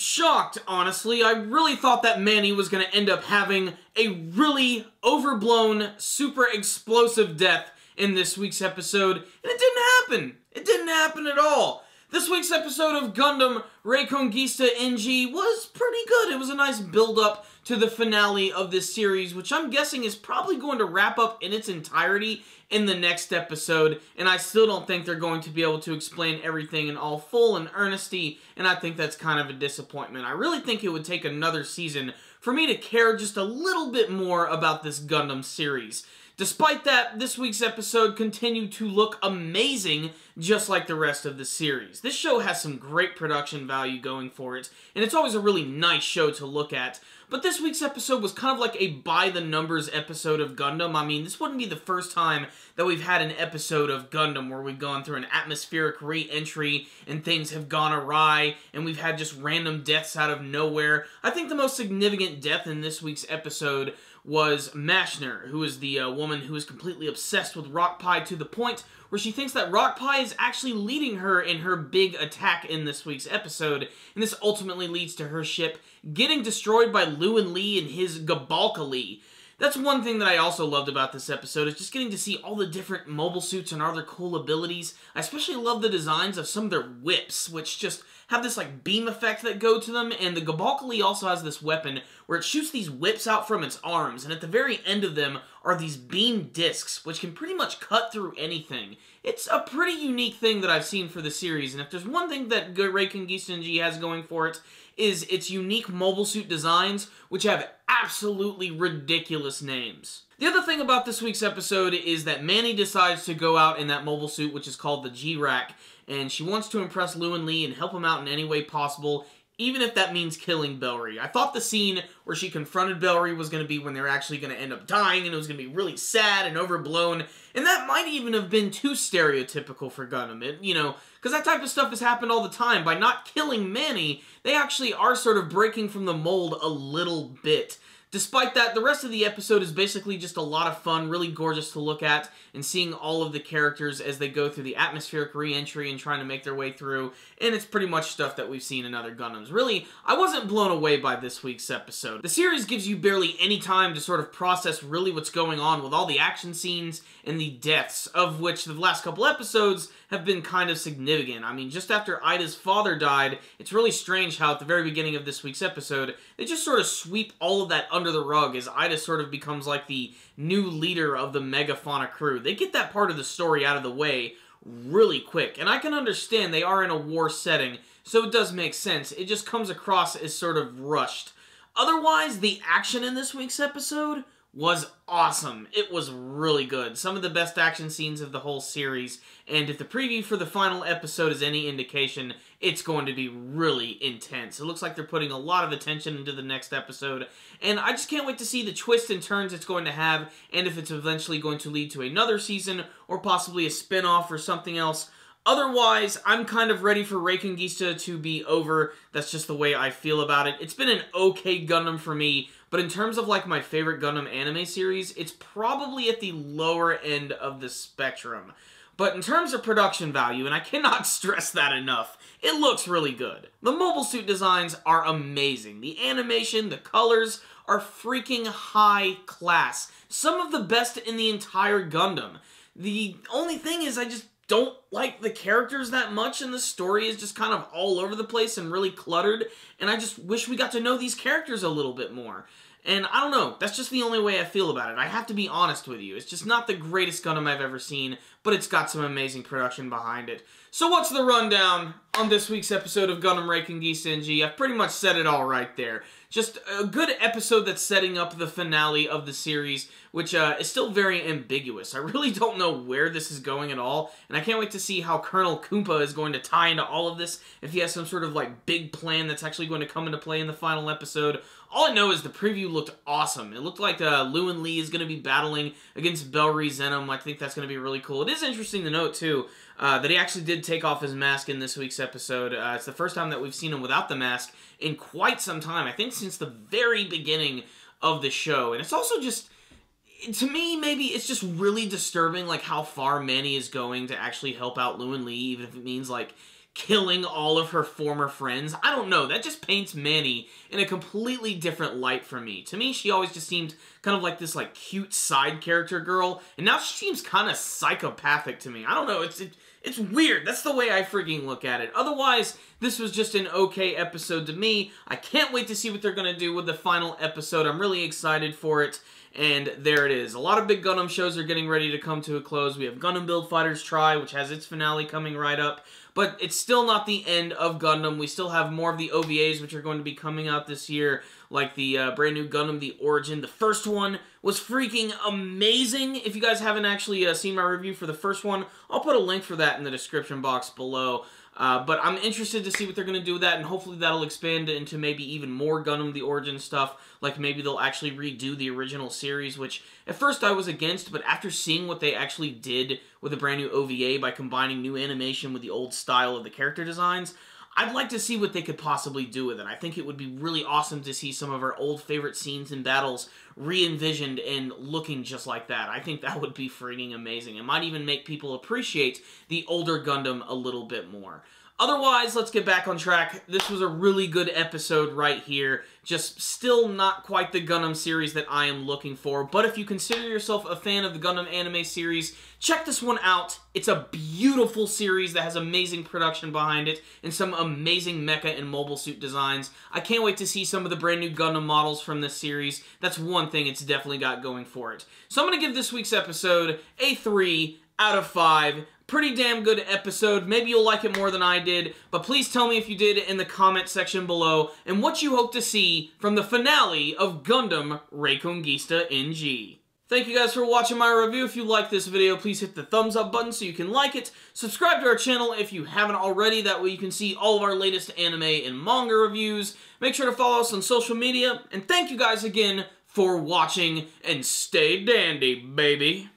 shocked, honestly. I really thought that Manny was going to end up having a really overblown, super explosive death in this week's episode, and it didn't happen. It didn't happen at all. This week's episode of Gundam Reconguista NG was pretty good. It was a nice build-up to the finale of this series, which I'm guessing is probably going to wrap up in its entirety in the next episode, and I still don't think they're going to be able to explain everything in all full and earnesty, and I think that's kind of a disappointment. I really think it would take another season for me to care just a little bit more about this Gundam series. Despite that, this week's episode continued to look amazing, just like the rest of the series. This show has some great production value going for it, and it's always a really nice show to look at. But this week's episode was kind of like a by-the-numbers episode of Gundam. I mean, this wouldn't be the first time that we've had an episode of Gundam where we've gone through an atmospheric re-entry and things have gone awry, and we've had just random deaths out of nowhere. I think the most significant death in this week's episode was Mashner, who is the woman who is completely obsessed with Rock Pie to the point where she thinks that Rock Pie is actually leading her in her big attack in this week's episode, and this ultimately leads to her ship getting destroyed by Lewin Lee and his Gabalkali. That's one thing that I also loved about this episode, is just getting to see all the different mobile suits and other cool abilities. I especially love the designs of some of their whips, which just have this like beam effect that go to them, and the Gabalkali also has this weapon where it shoots these whips out from its arms, and at the very end of them are these beam discs, which can pretty much cut through anything. It's a pretty unique thing that I've seen for the series, and if there's one thing that Reconguista NG has going for it, is its unique mobile suit designs, which have absolutely ridiculous names. The other thing about this week's episode is that Manny decides to go out in that mobile suit, which is called the G-Rack, and she wants to impress Lewin Lee and help him out in any way possible, even if that means killing Bellry. I thought the scene where she confronted Bellry was going to be when they were actually going to end up dying, and it was going to be really sad and overblown, and that might even have been too stereotypical for Gundam. Because that type of stuff has happened all the time. By not killing Manny, they actually are sort of breaking from the mold a little bit. Despite that, the rest of the episode is basically just a lot of fun, really gorgeous to look at, and seeing all of the characters as they go through the atmospheric re-entry and trying to make their way through, and it's pretty much stuff that we've seen in other Gundams. Really, I wasn't blown away by this week's episode. The series gives you barely any time to sort of process really what's going on with all the action scenes and the deaths, of which the last couple episodes have been kind of significant. I mean, just after Ida's father died, it's really strange how at the very beginning of this week's episode, they just sort of sweep all of that under the rug as Ida sort of becomes like the new leader of the Megafauna crew. They get that part of the story out of the way really quick, and I can understand they are in a war setting, so it does make sense. It just comes across as sort of rushed. Otherwise, the action in this week's episode was awesome. It was really good. Some of the best action scenes of the whole series, and if the preview for the final episode is any indication, it's going to be really intense. It looks like they're putting a lot of attention into the next episode, and I just can't wait to see the twists and turns it's going to have, and if it's eventually going to lead to another season, or possibly a spin-off or something else. Otherwise, I'm kind of ready for Reconguista to be over. That's just the way I feel about it. It's been an okay Gundam for me, but in terms of like my favorite Gundam anime series, it's probably at the lower end of the spectrum. But in terms of production value, and I cannot stress that enough, it looks really good. The mobile suit designs are amazing. The animation, the colors are freaking high class. Some of the best in the entire Gundam. The only thing is I just don't like the characters that much, and the story is just kind of all over the place and really cluttered, and I just wish we got to know these characters a little bit more. And I don't know, that's just the only way I feel about it. I have to be honest with you. It's just not the greatest Gundam I've ever seen, but it's got some amazing production behind it. So what's the rundown on this week's episode of Gundam Reconguista NG? I've pretty much said it all right there. Just a good episode that's setting up the finale of the series, which is still very ambiguous. I really don't know where this is going at all, and I can't wait to see how Colonel Koompa is going to tie into all of this, if he has some sort of like big plan that's actually going to come into play in the final episode. All I know is the preview looked awesome. It looked like Lewin Lee is going to be battling against Bellry Zenom. I think that's going to be really cool. It is interesting to note, too, that he actually did take off his mask in this week's episode. It's the first time that we've seen him without the mask in quite some time. I think since the very beginning of the show. And it's also just, to me, maybe it's just really disturbing, like, how far Manny is going to actually help out Lewin Lee, even if it means, like, killing all of her former friends. I don't know, that just paints Manny in a completely different light for me. To me, she always just seemed kind of like this like cute side character girl, and now she seems kind of psychopathic to me. I don't know, it's weird. That's the way I freaking look at it. Otherwise, this was just an okay episode to me. I can't wait to see what they're going to do with the final episode. I'm really excited for it. And there it is. A lot of big Gundam shows are getting ready to come to a close. We have Gundam Build Fighters Try, which has its finale coming right up. But it's still not the end of Gundam. We still have more of the OVAs, which are going to be coming out this year, like the brand new Gundam The Origin. The first one was freaking amazing. If you guys haven't actually seen my review for the first one, I'll put a link for that in the description box below. But I'm interested to see what they're going to do with that, and hopefully that'll expand into maybe even more Gundam The Origin stuff. Like maybe they'll actually redo the original series, which at first I was against, but after seeing what they actually did with a brand new OVA by combining new animation with the old style of the character designs, I'd like to see what they could possibly do with it. I think it would be really awesome to see some of our old favorite scenes and battles re-envisioned and looking just like that. I think that would be freaking amazing. It might even make people appreciate the older Gundam a little bit more. Otherwise, let's get back on track. This was a really good episode right here. Just still not quite the Gundam series that I am looking for. But if you consider yourself a fan of the Gundam anime series, check this one out. It's a beautiful series that has amazing production behind it and some amazing mecha and mobile suit designs. I can't wait to see some of the brand new Gundam models from this series. That's one thing it's definitely got going for it. So I'm going to give this week's episode a 3 out of 5. Pretty damn good episode. Maybe you'll like it more than I did, but please tell me if you did in the comment section below and what you hope to see from the finale of Gundam Reconguista NG. Thank you guys for watching my review. If you like this video, please hit the thumbs up button so you can like it. Subscribe to our channel if you haven't already. That way you can see all of our latest anime and manga reviews. Make sure to follow us on social media. And thank you guys again for watching, and stay dandy, baby.